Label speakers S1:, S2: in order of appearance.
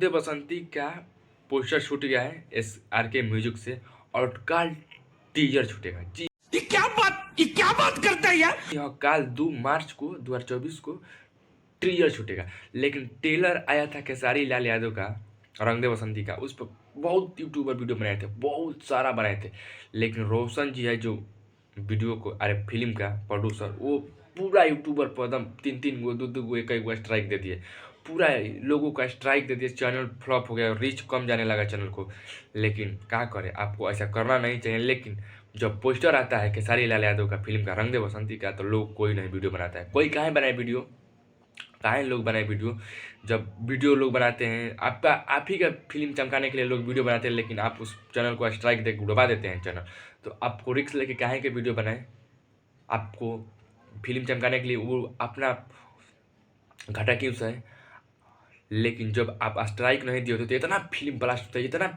S1: दे बसंती का पोस्टर छूट गया है SRK म्यूजिक से और कल टीजर छूटेगा जी। ये क्या बात करता है यार। यहाँ कल 2 मार्च को 2024 को टीजर छूटेगा, लेकिन ट्रेलर आया था खेसारी लाल यादव का रंग दे बसंती का, उस पर बहुत यूट्यूबर वीडियो बनाए थे, बहुत सारा बनाए थे, लेकिन रोशन जी है जो वीडियो को अरे फिल्म का प्रोड्यूसर, वो पूरा यूट्यूबर पर एकदम 3-3 गो 2-2 गो 1-1 गो स्ट्राइक दे दिए, पूरा लोगों का स्ट्राइक दे दिए, चैनल फ्लॉप हो गया, रीच कम जाने लगा चैनल को। लेकिन क्या करें, आपको ऐसा करना नहीं चाहिए, लेकिन जब पोस्टर आता है खेसारी लाल यादव का फिल्म का रंग दे बसंती का, तो लोग कोई नहीं वीडियो बनाता है। कोई काहे बनाए वीडियो, काहे लोग बनाए वीडियो, जब वीडियो लोग बनाते हैं आपका आप ही का फिल्म चमकाने के लिए लोग वीडियो बनाते हैं, लेकिन आप उस चैनल को स्ट्राइक दे डुबा देते हैं चैनल। तो आपको रिस्क लेके काहे के वीडियो बनाए, आपको फिल्म चमकाने के लिए वो अपना घाटा क्यों सहे। लेकिन जब आप स्ट्राइक नहीं दिए होते तो इतना फिल्म ब्लास्ट होता है, इतना